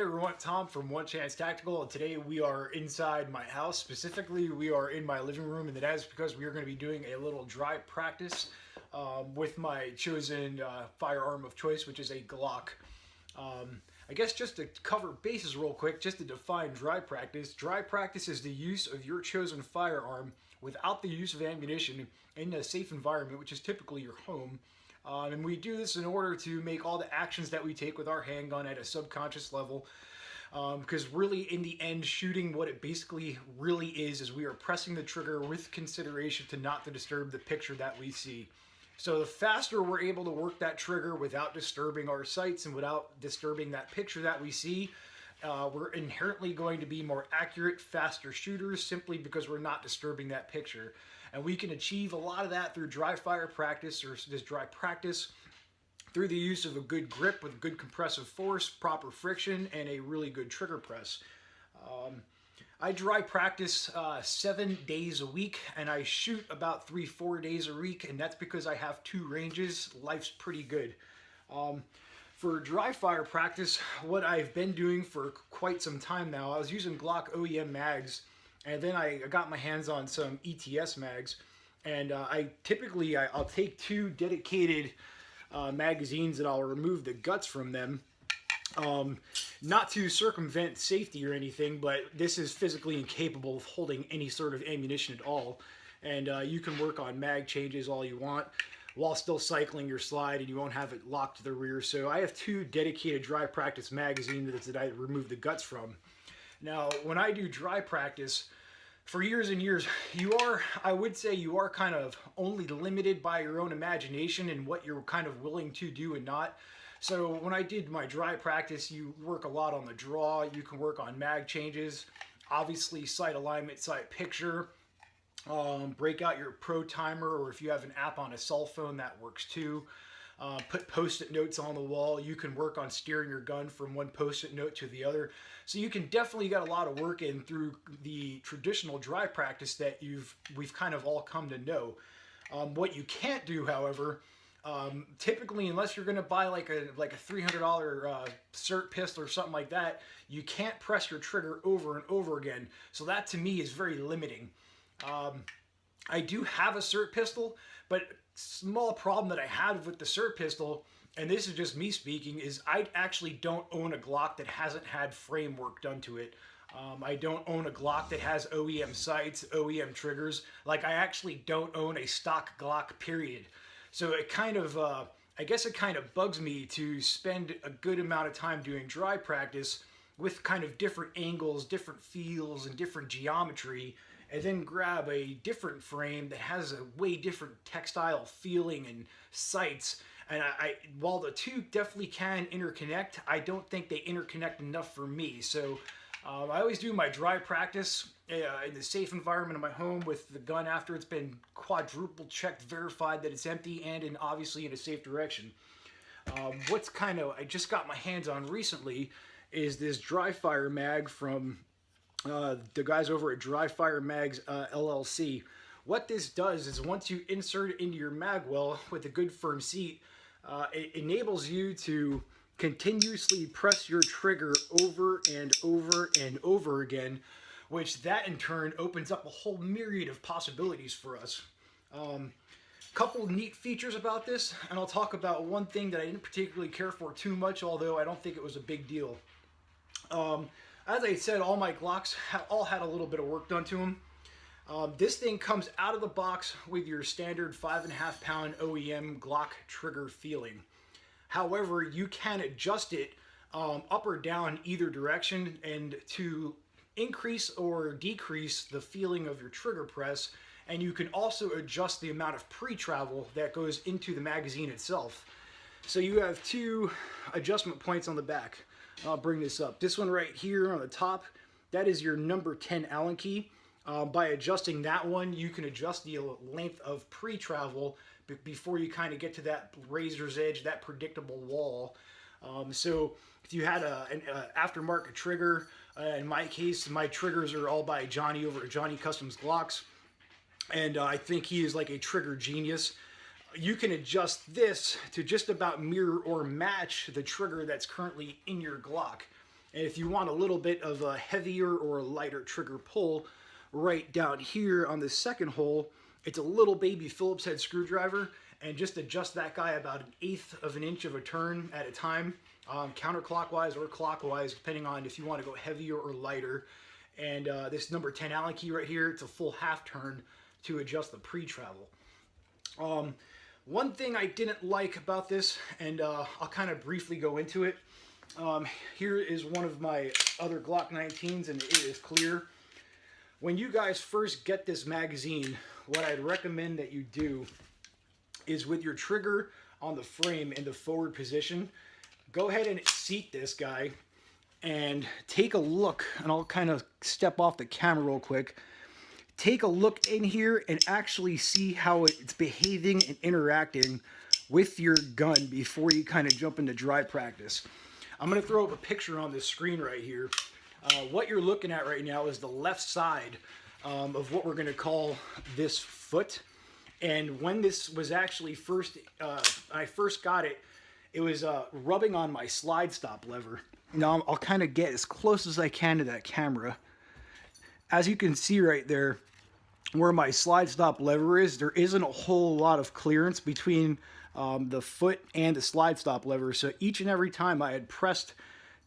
everyone, Tom from One Chance Tactical, and today we are inside my house. Specifically, we are in my living room, and that is because we are going to be doing a little dry practice with my chosen firearm of choice, which is a Glock. I guess just to cover bases real quick, just to define dry practice is the use of your chosen firearm without the use of ammunition in a safe environment, which is typically your home. And we do this in order to make all the actions that we take with our handgun at a subconscious level. Because really, in the end, shooting, what it basically really is we are pressing the trigger with consideration to not to disturb the picture that we see. So the faster we're able to work that trigger without disturbing our sights and without disturbing that picture that we see, we're inherently going to be more accurate, faster shooters simply because we're not disturbing that picture. And we can achieve a lot of that through dry fire practice, or this dry practice, through the use of a good grip with good compressive force, proper friction, and a really good trigger press. I dry practice 7 days a week, and I shoot about 3-4 days a week, and that's because I have 2 ranges. Life's pretty good. For dry fire practice, what I've been doing for quite some time now, I was using Glock OEM mags, and then I got my hands on some ETS mags, and I'll take 2 dedicated magazines and I'll remove the guts from them. Not to circumvent safety or anything, but this is physically incapable of holding any sort of ammunition at all. And you can work on mag changes all you want while still cycling your slide, and you won't have it locked to the rear. So I have 2 dedicated dry practice magazines that I remove the guts from. Now, when I do dry practice, for years and years, I would say you are kind of only limited by your own imagination and what you're kind of willing to do and not. So when I did my dry practice, you work a lot on the draw, you can work on mag changes, obviously sight alignment, sight picture, break out your pro timer, or if you have an app on a cell phone, that works too. Put post-it notes on the wall. You can work on steering your gun from one post-it note to the other. So you can definitely get a lot of work in through the traditional dry practice that we've kind of all come to know. What you can't do, however, typically, unless you're going to buy like a $300 SIRT pistol or something like that, you can't press your trigger over and over again. So that to me is very limiting. I do have a SIRT pistol, but small problem that I had with the SIRT pistol, and this is just me speaking, is I actually don't own a Glock that hasn't had framework done to it. I don't own a Glock that has OEM sights, OEM triggers. Like, I actually don't own a stock Glock, period. So it kind of, I guess it kind of bugs me to spend a good amount of time doing dry practice with kind of different angles, different feels, and different geometry, and then grab a different frame that has a way different textile feeling and sights. And while the 2 definitely can interconnect, I don't think they interconnect enough for me. So I always do my dry practice in the safe environment of my home with the gun after it's been quadruple checked, verified that it's empty, and obviously in a safe direction. I just got my hands on recently is this dry fire mag from the guys over at Dry Fire Mags LLC. What this does is once you insert it into your mag well with a good firm seat, it enables you to continuously press your trigger over and over and over again, which that in turn opens up a whole myriad of possibilities for us. Couple neat features about this, and I'll talk about one thing that I didn't particularly care for too much, although I don't think it was a big deal. As I said, all my Glocks all had a little bit of work done to them. This thing comes out of the box with your standard 5.5 pound OEM Glock trigger feeling. However, you can adjust it up or down either direction, and to increase or decrease the feeling of your trigger press, and you can also adjust the amount of pre-travel that goes into the magazine itself. So you have 2 adjustment points on the back. I'll bring this up. This one right here on the top, that is your number 10 Allen key. By adjusting that one, you can adjust the length of pre-travel before you kind of get to that razor's edge, that predictable wall. So if you had an aftermarket trigger, in my case, my triggers are all by Johnny over at Johnny Customs Glocks, and I think he is like a trigger genius. you can adjust this to just about mirror or match the trigger that's currently in your Glock. And if you want a little bit of a heavier or a lighter trigger pull, right down here on the second hole, it's a little baby Phillips head screwdriver, and just adjust that guy about 1/8 of an inch of a turn at a time, counterclockwise or clockwise, depending on if you want to go heavier or lighter. And this number 10 Allen key right here, it's a full half turn to adjust the pre-travel. One thing I didn't like about this, and I'll kind of briefly go into it. Here is one of my other Glock 19s, and it is clear. When you guys first get this magazine, what I'd recommend that you do is, with your trigger on the frame in the forward position, go ahead and seat this guy and take a look, and I'll kind of step off the camera real quick. Take a look in here and actually see how it's behaving and interacting with your gun before you kind of jump into dry practice. I'm going to throw up a picture on this screen right here. What you're looking at right now is the left side of what we're going to call this foot. And when this was actually I first got it, it was rubbing on my slide stop lever. Now I'll kind of get as close as I can to that camera. As you can see right there, where my slide stop lever is, there isn't a whole lot of clearance between the foot and the slide stop lever. So each and every time I had pressed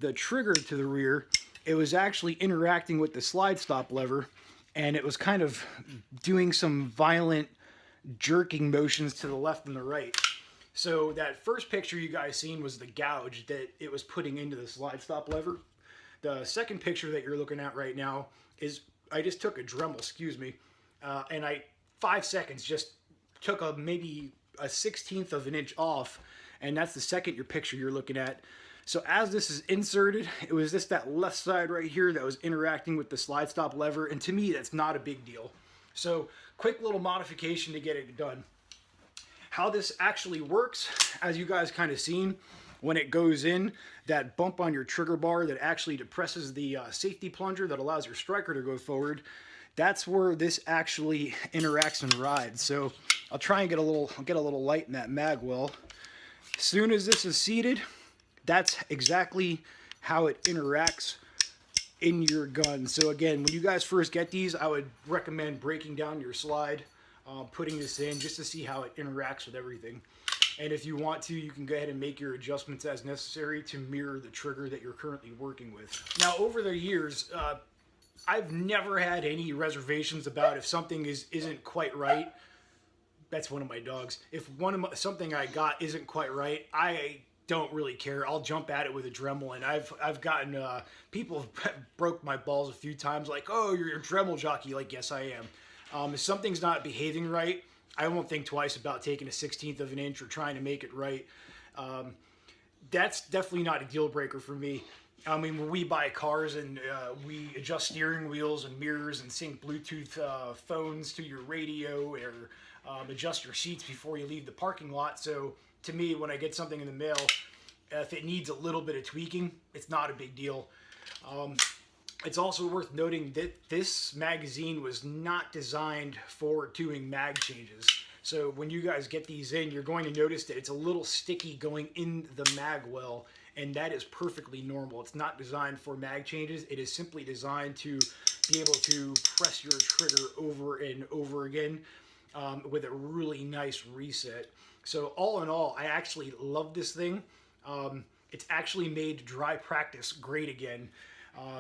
the trigger to the rear, it was actually interacting with the slide stop lever, and it was kind of doing some violent jerking motions to the left and the right. So that first picture you guys seen was the gouge that it was putting into the slide stop lever. The second picture that you're looking at right now is, I just took a Dremel, excuse me, and 5 seconds just took maybe a 1/16 of an inch off, and that's the second picture you're looking at. So as this is inserted, it was just that left side right here that was interacting with the slide stop lever, and to me that's not a big deal. So quick little modification to get it done. How this actually works, as you guys kind of seen, when it goes in, that bump on your trigger bar that actually depresses the safety plunger that allows your striker to go forward, that's where this actually interacts and rides. So I'll try and get a little light in that mag well. As soon as this is seated, that's exactly how it interacts in your gun. So again, when you guys first get these, I would recommend breaking down your slide, putting this in just to see how it interacts with everything. And if you want to, you can go ahead and make your adjustments as necessary to mirror the trigger that you're currently working with. Now, over the years, I've never had any reservations about if something isn't quite right. That's one of my dogs. If something I got isn't quite right, I don't really care. I'll jump at it with a Dremel, and I've gotten people broke my balls a few times, like, "Oh, you're a Dremel jockey." Like, yes, I am. If something's not behaving right, I won't think twice about taking a 1/16 of an inch or trying to make it right. That's definitely not a deal breaker for me. I mean, when we buy cars and we adjust steering wheels and mirrors and sync Bluetooth phones to your radio, or adjust your seats before you leave the parking lot. So to me, when I get something in the mail, if it needs a little bit of tweaking, it's not a big deal. It's also worth noting that this magazine was not designed for doing mag changes. So when you guys get these in, you're going to notice that it's a little sticky going in the mag well, and that is perfectly normal. It's not designed for mag changes. It is simply designed to be able to press your trigger over and over again with a really nice reset. So all in all, I actually love this thing. It's actually made dry practice great again.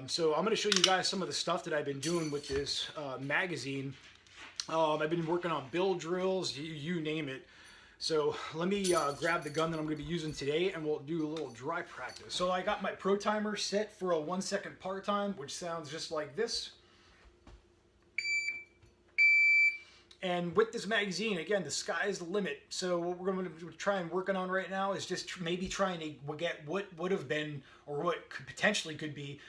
So I'm going to show you guys some of the stuff that I've been doing with this magazine. I've been working on bill drills, you name it. So let me grab the gun that I'm going to be using today, and we'll do a little dry practice. So I got my Pro Timer set for a 1 second par time, which sounds just like this. And with this magazine, again, the sky's the limit. So what we're going to try and working on right now is just maybe trying to get what would have been, or what could potentially could be,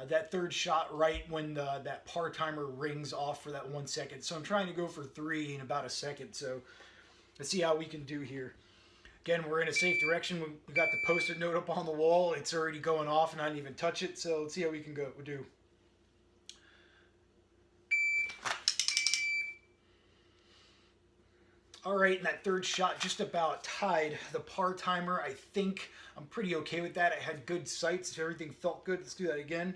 that third shot right when that par timer rings off for that 1 second. So I'm trying to go for 3 in about a second. So let's see how we can do here. Again, we're in a safe direction. We got the post-it note up on the wall. It's already going off, and I didn't even touch it. So let's see how we can do. All right, and that third shot just about tied the par timer. I think I'm pretty okay with that. I had good sights. Everything felt good. Let's do that again.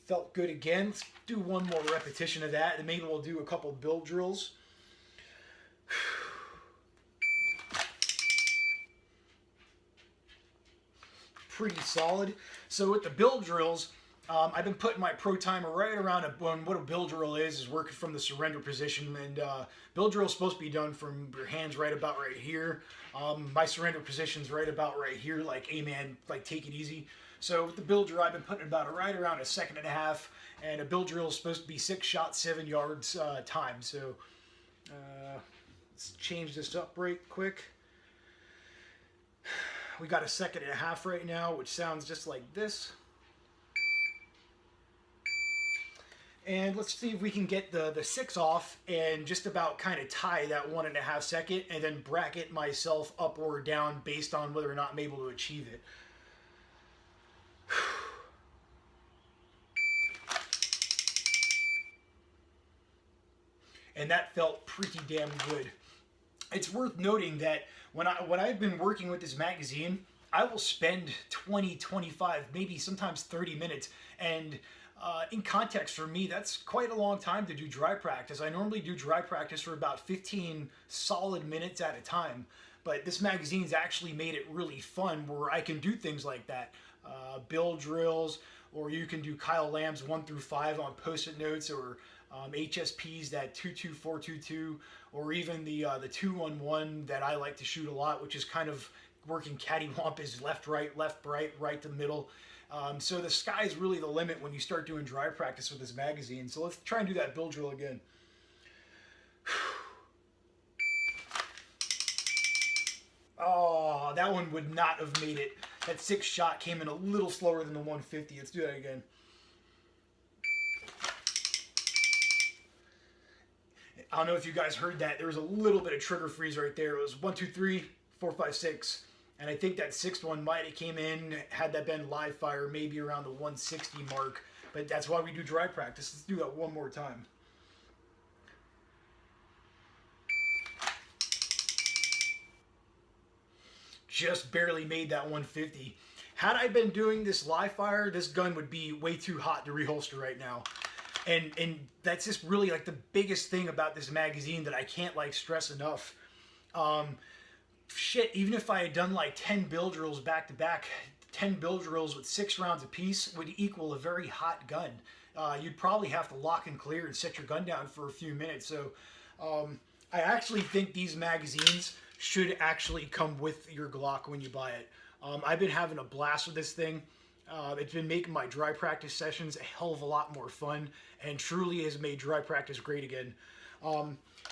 Felt good again. Let's do one more repetition of that, and maybe we'll do a couple build drills. Pretty solid. So with the build drills, I've been putting my pro timer right around what a build drill is working from the surrender position, and build drill is supposed to be done from your hands right about right here. My surrender position's right about right here, like, hey man, like, take it easy. So with the build drill, I've been putting about right around a second and a half, and a build drill is supposed to be 6 shots, 7 yards time. So let's change this up right quick. We got a second and a half right now, which sounds just like this. And let's see if we can get the 6 off and just about kind of tie that 1.5 second, and then bracket myself up or down based on whether or not I'm able to achieve it. And that felt pretty damn good. It's worth noting that when I've been working with this magazine, I will spend 20, 25, maybe sometimes 30 minutes. And in context for me, that's quite a long time to do dry practice. I normally do dry practice for about 15 solid minutes at a time. But this magazine's actually made it really fun where I can do things like that. Build drills, or you can do Kyle Lamb's 1 through 5 on post-it notes, or HSPs, that 22422, or even the 211 that I like to shoot a lot, which is kind of working cattywampus, left, right, right to middle. So the sky's really the limit when you start doing dry practice with this magazine. So let's try and do that build drill again. Oh, that one would not have made it. That 6 shot came in a little slower than the 150. Let's do that again. I don't know if you guys heard that. There was a little bit of trigger freeze right there. It was 1, 2, 3, 4, 5, 6. And I think that 6th one might have came in, had that been live fire, maybe around the 160 mark. But that's why we do dry practice. Let's do that one more time. Just barely made that 150. Had I been doing this live fire, this gun would be way too hot to reholster right now. And that's just really like the biggest thing about this magazine that I can't like stress enough. Shit, even if I had done like 10 build drills back to back, 10 build drills with 6 rounds apiece would equal a very hot gun. You'd probably have to lock and clear and set your gun down for a few minutes. So I actually think these magazines should actually come with your Glock when you buy it. I've been having a blast with this thing. It's been making my dry practice sessions a hell of a lot more fun, and truly has made dry practice great again.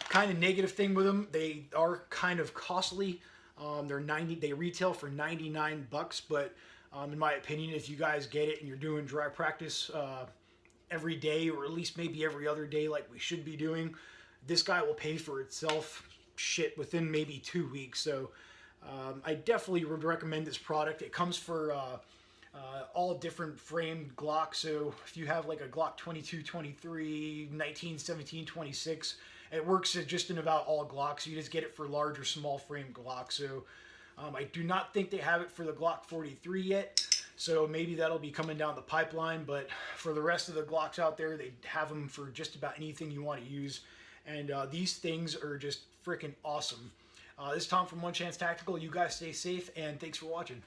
Kind of negative thing with them, they are kind of costly. They retail for 99 bucks, but in my opinion, if you guys get it and you're doing dry practice every day, or at least maybe every other day like we should be doing, this guy will pay for itself within maybe 2 weeks. So I definitely would recommend this product. It comes for all different framed Glocks. So if you have like a Glock 22, 23, 19, 17, 26, it works just in about all Glocks. You just get it for large or small frame Glocks. So I do not think they have it for the Glock 43 yet. So maybe that'll be coming down the pipeline. But for the rest of the Glocks out there, they have them for just about anything you want to use. And these things are just freaking awesome. This is Tom from One Chance Tactical. You guys stay safe, and thanks for watching.